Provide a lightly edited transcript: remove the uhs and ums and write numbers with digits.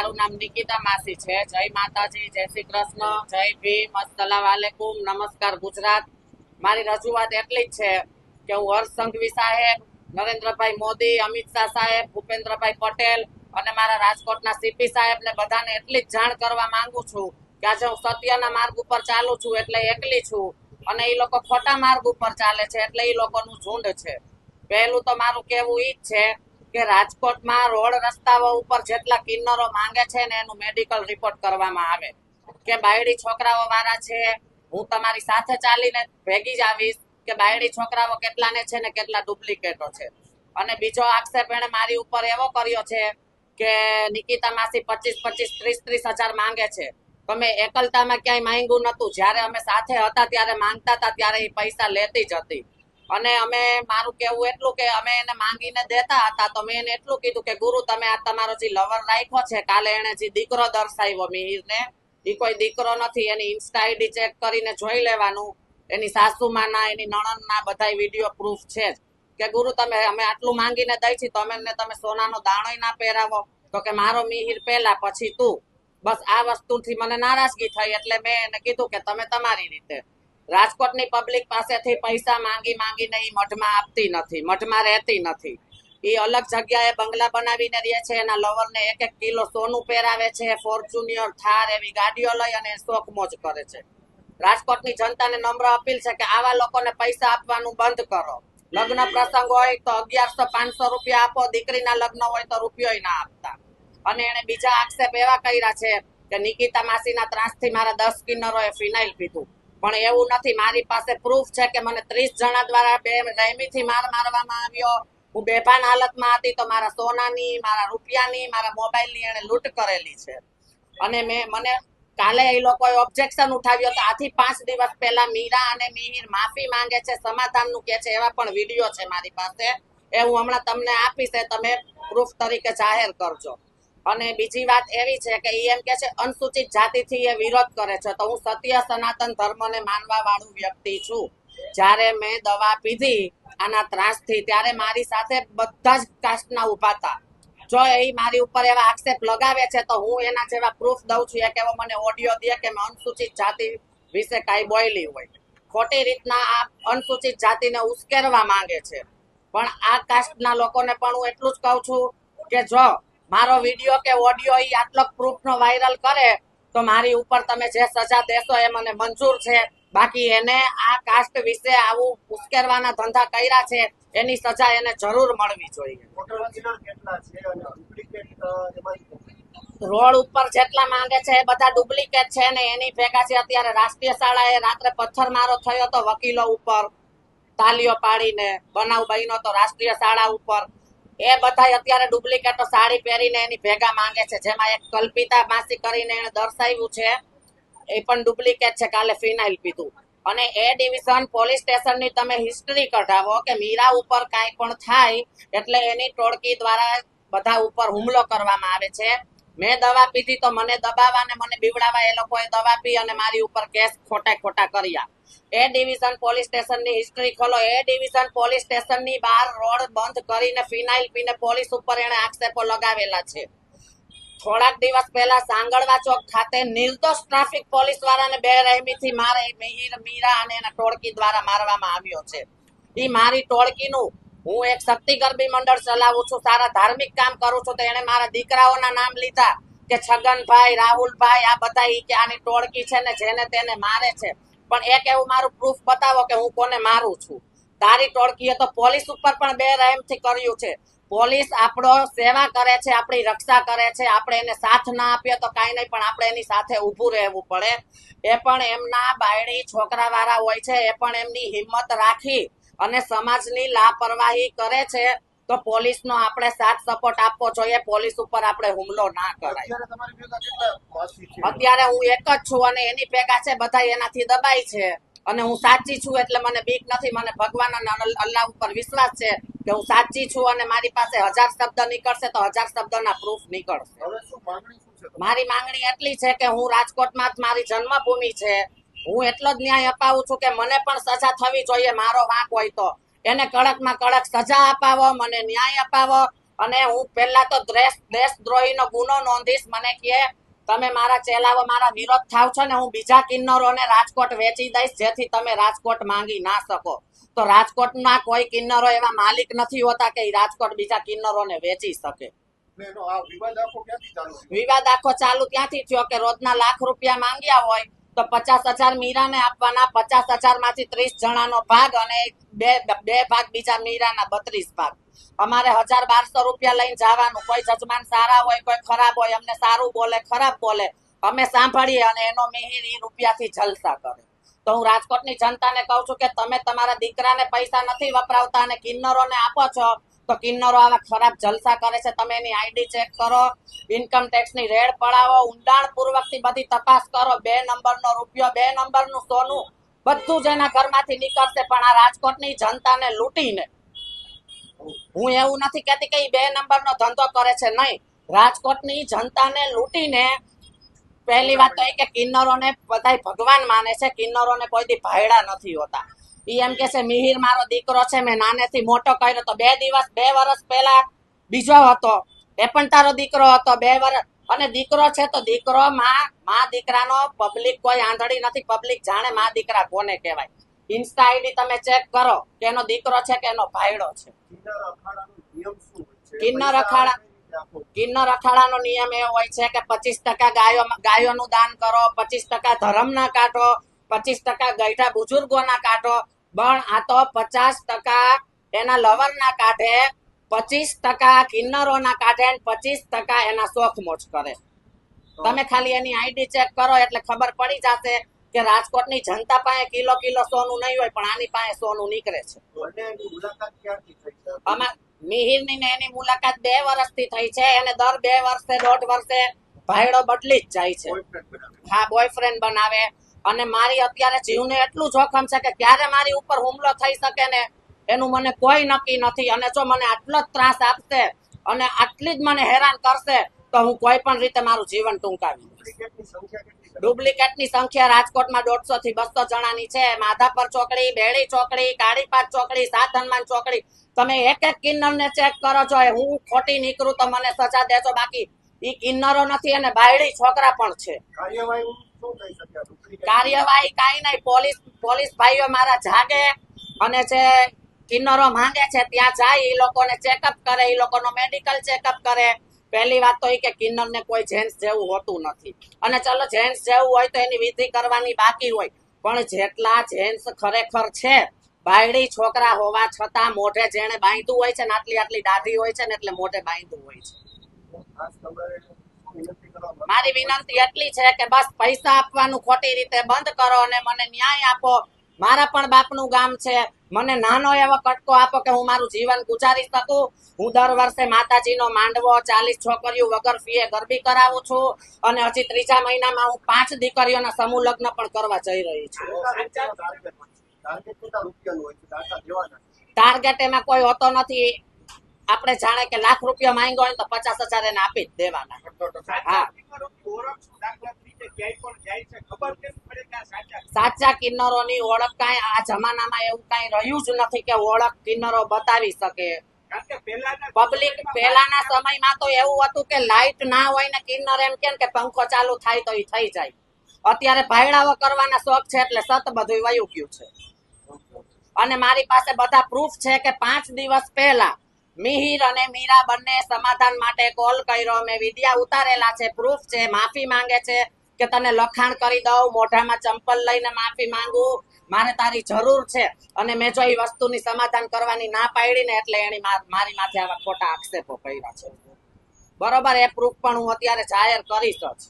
મારું નામ નિકિતા માસી છે। જય માતાજી, જય શ્રી કૃષ્ણ, જય ભીમ, અસ્સલામ વાલેકુમ, નમસ્કાર ગુજરાત। મારી રજૂઆત એટલી જ છે કે હું હર્ષ સંઘવી સાહેબ, નરેન્દ્રભાઈ મોદી, અમિત શાહ સાહેબ, ભૂપેન્દ્રભાઈ પટેલ અને મારા રાજકોટના સીપી સાહેબ ને બધાને એટલી જ જાણ કરવા માંગુ છું કે આજે હું સત્યના માર્ગ ઉપર ચાલુ છું એટલે એકલી છું અને એ લોકો ખોટા માર્ગ ઉપર ચાલે છે એટલે એ લોકોનું ઝુંડ છે। પહેલું તો મારું કહેવું ઈ જ છે કે રાજકોટમાં રોડ રસ્તાઓ ઉપર જેટલા કિન્નરો માંગે છે ને એનું મેડિકલ રિપોર્ટ કરવામાં આવે કે બાયડી છોકરાઓ વાળા છે। હું તમારી સાથે ચાલીને ભેગી જ આવીશ કે બાયડી છોકરાઓ કેટલાને છે ને કેટલા ડુપ્લિકેટો છે। અને બીજો આક્ષેપ એને મારી ઉપર એવો કર્યો છે કે નિકિતા માસી 25-25, 30-30 હજાર માંગે છે। તમે એકલતામાં ક્યાંય માંગ્યું નતું, જયારે અમે સાથે હતા ત્યારે માંગતા હતા ત્યારે એ પૈસા લેતી જ હતી। અને અમે મારું કેવું એટલું કે અમે એને માંગીને દેતા હતા તો મેં એને એટલું કીધું કે ગુરુ તમે આ તમારો જે લવર રાખ્યો છે, કાલે એને જે દીકરો દર્શાવ્યો મિહિરને, એ કોઈ દીકરો નથી, એની ઇન્સ્ટા આઈડી ચેક કરીને જોઈ લેવાનું, એની સાસુમાના એની નણંદના બધા વિડીયો પ્રૂફ છે જ કે ગુરુ તમે અમે આટલું માંગીને દઈ છી તો તમે સોનાનો દાણોય ના પહેરાવો। તો કે મારો મિહિર પહેલા પછી તું। બસ આ વસ્તુથી મને નારાજગી થઈ એટલે મેં એને કીધું કે તમે તમારી રીતે। રાજકોટની પબ્લિક પાસેથી પૈસા માંગીને ઈ મઠમાં આપતી નથી, મઠમાં રહેતી નથી। એ અલગ જગ્યાએ બંગલા બનાવીને રહે છે, એના લવરને 1-1 કિલો સોનું પહેરાવે છે, ફોર્ચ્યુનર, થાર એવી ગાડીઓ લઈ અને શોખ મોજ કરે છે। રાજકોટની જનતાને નમ્ર અપીલ છે કે આવા લોકોને પૈસા આપવાનું બંધ કરો। લગ્ન પ્રસંગ હોય તો 1100-500 રૂપિયા આપો, દીકરીના લગ્ન હોય તો રૂપિયો ના આપતા। અને એને બીજા આક્ષેપ એવા કર્યા છે કે નિકિતા માસીના ત્રાસથી મારા 10 કિન્નરોએ ફિનાઇલ પીધું, પણ એવું નથી। મારી પાસે પ્રૂફ છે કે મને 30 જણા દ્વારા રહેમીથી માર મારવામાં આવ્યો। હું બેભાન હાલતમાં હતી તો મારા સોનાની, મારા રૂપિયાની, મારા મોબાઈલની એને લૂંટ કરેલી છે। અને મને કાલે એ લોકોએ ઓબ્જેક્શન ઉઠાવ્યો તો આથી 5 દિવસ પહેલા મીરા અને મિહિર માફી માંગે છે, સમાધાનનું કે છે, એવા પણ વિડીયો છે મારી પાસે। એ હું હમણાં તમને આપીશ, તમે પ્રૂફ તરીકે જાહેર કરજો। અને બીજી વાત એવી છે કે એમ કે છે અનુસૂચિત જાતિથી એ વિરોધ કરે છે, તો હું સત્ય સનાતન ધર્મને માનવા વાળું વ્યક્તિ છું। જ્યારે મેં દવા પીધી આના ત્રાસથી ત્યારે મારી સાથે બધા જ કાસ્ટના ઉભા હતા। જો એ મારી ઉપર એવા આક્ષેપ લગાવે છે તો હું એના જેવા પ્રૂફ દઉં છું એક એવો મને ઓડિયો દે કે મેં અનુસૂચિત જાતિ વિશે કાંઈ બોલી હોય। ખોટી રીતના આ અનુસૂચિત જાતિને ઉશ્કેરવા માંગે છે, પણ આ કાસ્ટના લોકોને પણ હું એટલું જ કહું છું કે જો મારો વિડીયો કે ઓડિયો એ આટલો પ્રૂફનો વાયરલ કરે તો મારી ઉપર તમે જે સજા દેશો એ મને મંજૂર છે। બાકી એને આ કાસ્ટ વિશે આવું ઉશ્કેરવાના ધંધા કર્યા છે એની સજા એને જરૂર મળવી જોઈએ। રોડ ઉપર જેટલા માંગે છે એ બધા ડુપ્લિકેટ છે ને એની ભેગા છે અત્યારે રાષ્ટ્રીય શાળાએ રાત્રે પથ્થરમારો થયો તો વકીલો ઉપર તાલીઓ પાડીને, બનાવ બન્યો તો રાષ્ટ્રીય શાળા ઉપર। એ બધા અત્યારે ડુપ્લિકેટો સાડી પહેરીને એની ભેગા માંગે છે, જેમાં એક કલ્પિતા માસી કરીને એને દર્શાવ્યું છે એ પણ ડુપ્લિકેટ છે, કાલે ફિનાઇલ પીધું। અને એ ડિવિઝન પોલીસ સ્ટેશનની તમે હિસ્ટ્રી કઢાવો કે મીરા ઉપર કાંઈ પણ થાય એટલે એની ટોળકી દ્વારા બધા ઉપર હુમલો કરવામાં આવે છે। મેં દવા પીધી તો મને દબાવવા અને મને બીવડાવવા એ લોકોએ દવા પી અને મારી ઉપર કેસ ખોટા કર્યા। એ ડિવિઝન પોલીસ સ્ટેશનની હિસ્ટ્રી ખોલો। એ ડિવિઝન પોલીસ સ્ટેશનની બહાર રોડ બંધ કરીને ફિનાઇલ પીને પોલીસ ઉપર એને આક્ષેપો લગાવેલા છે। થોડાક દિવસ પહેલા સાંગળવા ચોક ખાતે નિર્દોષ ટ્રાફિક પોલીસ વાળાને બેરહેમીથી મારે મિહિર, મીરા અને એના ટોળકી દ્વારા મારવામાં આવ્યો છે। એ મારી ટોળકીનું હું એક શક્તિ ગરબી મંડળ ચલાવું છું, સારા ધાર્મિક કામ કરું છું, તો એને મારા દીકરાઓના નામ લીધા કે છગનભાઈ, રાહુલભાઈ, આ બધા કે આની ટોળકી છે ને જેને તેને મારે છે। પણ એક એવું મારું પ્રૂફ બતાવો કે હું કોને મારું છું। તારી ટોળકીએ તો પોલીસ ઉપર પણ બેરહેમથી કર્યું છે। પોલીસ આપણો સેવા કરે છે, આપણી રક્ષા કરે છે, આપણે એને સાથ ના આપીએ તો કાંઈ નહીં, પણ આપણે એની સાથે ઊભું રહેવું પડે। એ પણ એમના બાયડી છોકરા વાળા હોય છે, એ પણ એમની હિંમત રાખી અને સમાજની લાપરવાહી કરે છે તો પોલીસનો આપણે સાથ સપોર્ટ આપવો જોઈએ। પોલીસ ઉપર આપણે હુમલો ના કરાય। અત્યારે હું એક જ છું અને એની ભેગા છે બધા એનાથી દબાય છે અને હું સાચી છું એટલે મને બીક નથી। મને ભગવાન અને અલ્લાહ ઉપર વિશ્વાસ છે કે હું સાચી છું અને મારી પાસે 1000 શબ્દ નીકળશે તો 1000 શબ્દના પ્રૂફ નીકળશે। મારી માંગણી એટલી છે કે હું રાજકોટમાં જ મારી જન્મભૂમિ છે, હું એટલો જ ન્યાય અપાવું છું કે મને પણ સજા થવી જોઈએ। મારો વાંક હોય તો એને કડકમાં કડક સજા અપાવો, મને ન્યાય અપાવો। અને હું પહેલા તો દેશદ્રોહીનો ગુનો નોંધીશ. મને કે તમે મારા ચેલાઓ મારા વિરોધ થાવ છો ને, હું બીજા કિન્નરોને રાજકોટ વેચી દઈશ, જેથી તમે રાજકોટ માંગી ના શકો. તો રાજકોટના કોઈ કિન્નરો એવા માલિક નથી હોતા કે રાજકોટ બીજા કિન્નરોને વેચી શકે. વિવાદ આખો ચાલુ ત્યાંથી થયો કે રોજના ₹1,00,000 માંગ્યા હોય તો 50,000 મીરાને આપવાના, 50,000 માંથી 30 જણાનો ભાગ અને બે ભાગ બીજા મીરાના 32 ભાગ. અમારે ₹1,000-1,200 લઈને જવાનું. કોઈ જજમાન સારા હોય, કોઈ ખરાબ હોય, અમને સારું બોલે ખરાબ બોલે અમે સાંભળીએ અને એનો મિહિર ઈ રૂપિયાથી જલસા કરે. તો હું રાજકોટની જનતાને કહું છું કે તમે તમારા દીકરાને પૈસા નથી વપરાવતા અને કિન્નરોને આપો છો, તો કિન્નરો આવા ખરાબ જલસા કરે છે. તમે એની આઈડી ચેક કરો, ઇન્કમ ટેક્સની રેડ પડાવો, ઊંડાણપૂર્વકથી બધી તપાસ કરો. 2 નંબરનો રૂપિયો, 2 નંબરનું સોનું બધું જ એના ઘરમાંથી નીકળશે. પણ આ રાજકોટની જનતાને લૂંટીને, હું એવું નથી કહેતી કે 2 નંબરનો ધંધો કરે છે, નહીં. રાજકોટની જનતાને લૂંટીને, પહેલી વાત તો એ કે કિન્નરોને બધાય ભગવાન માને છે, કિન્નરોને કોઈ દી ભાયડા નથી હોતા. ઈ એમ કે છે મિહિર મારો દીકરો છે, મેં નાનેથી મોટો કર્યો. તો 2 વર્ષ પહેલા બીજો હતો, એ પણ તારો દીકરો હતો. 2 વર્ષ અને દીકરો છે તો દીકરો માં દીકરાનો પબ્લિક કોઈ આંધળી નથી. પબ્લિક જાણે માં દીકરા કોને કહેવાય. ઇન્સ્ટા આઈડી તમે ચેક કરો કે એનો દીકરો છે કે એનો ભાયડો છે. કિન્નર અખાડાનો નિયમ એવો હોય છે કે 25% ગાયોનું દાન કરો, 25% ધર્મના કાઢો, 25% ગઈઢા બુજુર્ગોના કાઢો. પણ આ તો 50% એના લવરના કાઢે, 25% કિન્નરોના કાઢે, 25% એના શોખ મોજ કરે. તમે ખાલી એની આઈડી ચેક કરો એટલે ખબર પડી જશે કે રાજકોટની જનતા પાસે કિલો સોનું નહીં હોય, પણ આની પાસે સોનું નીકળે છે. મિહિરની ને એની મુલાકાત 2 વર્ષથી થઈ છે. એને દર 2 વર્ષે 1.5 વર્ષે ભાઈડો બદલી જ જાય છે. હા, બોયફ્રેન્ડ બનાવે. અને મારી અત્યારે જીવને એટલું જોખમ છે કે ક્યારે મારી ઉપર હુમલો થઈ શકે ને એનું મને કોઈ નક્કી નથી. અને જો મને આટલો જ ત્રાસ આપશે અને આટલી જ મને હેરાન કરશે તો હું કોઈ પણ રીતે મારું જીવન ટૂંકાવી દઈશ. ડુપ્લિકેટની સંખ્યા રાજકોટમાં 150 થી 200 જણાની છે. માધાપર ચોકડી, બેડી ચોકડી, કાળીપાટ ચોકડી, સાત હનુમાન ચોકડી. તમે એક કિન્નરને ચેક કરો છો. હું ખોટી નીકળું તો મને સજા દેજો, બાકી ઈ કિન્નરો નથી અને બાયડી છોકરા પણ છે. કાર્યવાહી કાઈ નહીં. પોલીસ ભાઈઓ મારા જાગે અને જે કિન્નરો માંગે છે ત્યાં જાય, એ લોકોને ચેકઅપ કરે, એ લોકોનો મેડિકલ ચેકઅપ કરે. પહેલી વાત તો એ કે કિન્નરને કોઈ જેન્ટ્સ જેવું હોતું નથી. અને ચલો જેન્ટ્સ જેવું હોય તો એની વિધિ કરવાની બાકી હોય, પણ જેટલા જેન્ટ્સ ખરેખર છે બાયડી છોકરા હોવા છતાં મોઢે જેને બાંધ્યું હોય છે ને, આટલી દાઢી હોય છે ને એટલે મોઢે બાંધ્યું હોય છે. મારી વિનંતી એટલી છે કે બસ પૈસા આપવાનું ખોટી રીતે બંધ કરો અને મને ન્યાય આપો. મારા પણ બાપનું ગામ છે. મને નાનો એવો કટકો આપો કે હું મારું જીવન ગુજારી શકું. હું દર વર્ષે માતાજીનો માંડવો 40 છોકરીઓ વગર ફીએ ગરબી કરાવું છું. અને હજી 3જા મહિનામાં હું 5 દીકરીઓના સમૂહ લગ્ન પણ કરવા જઈ રહી છું. ટાર્ગેટ એમાં કોઈ હોતો નથી. આપણે જાણે કે ₹1,00,000 માંગ્યો હોય તો 50,000 એને આપી જ દેવાના. હા, સાચા કિન્નરોની ઓળખ કાંઈ આ જમાનામાં એવું કાંઈ રહ્યું જ નથી કે ઓળખ કિન્નરો બતાવી શકે. પબ્લિક પહેલાના સમયમાં તો એવું હતું કે લાઈટ ના હોય ને કિન્નર એમ કે પંખો ચાલુ થાય તો એ થઈ જાય. અત્યારે ભાઈડાઓ કરવાના શોખ છે એટલે સત બધું વયું ગયું છે. અને મારી પાસે બધા પ્રૂફ છે કે 5 દિવસ પહેલા મિહિર અને મીરા બંને સમાધાન માટે કોલ કર્યો. મેં વિડિયા ઉતારેલા છે, પ્રૂફ છે. માફી માંગે છે કે તને લખાણ કરી દઉં, મોઢામાં ચંપલ લઈને માફી માંગુ, મારે તારી જરૂર છે. અને મેં જો એ વસ્તુની સમાધાન કરવાની ના પાડી ને એટલે એની મારી માથે આવા ખોટા આક્ષેપો કર્યા છે. બરોબર, એ પ્રૂફ પણ હું અત્યારે જાહેર કરીશ જ.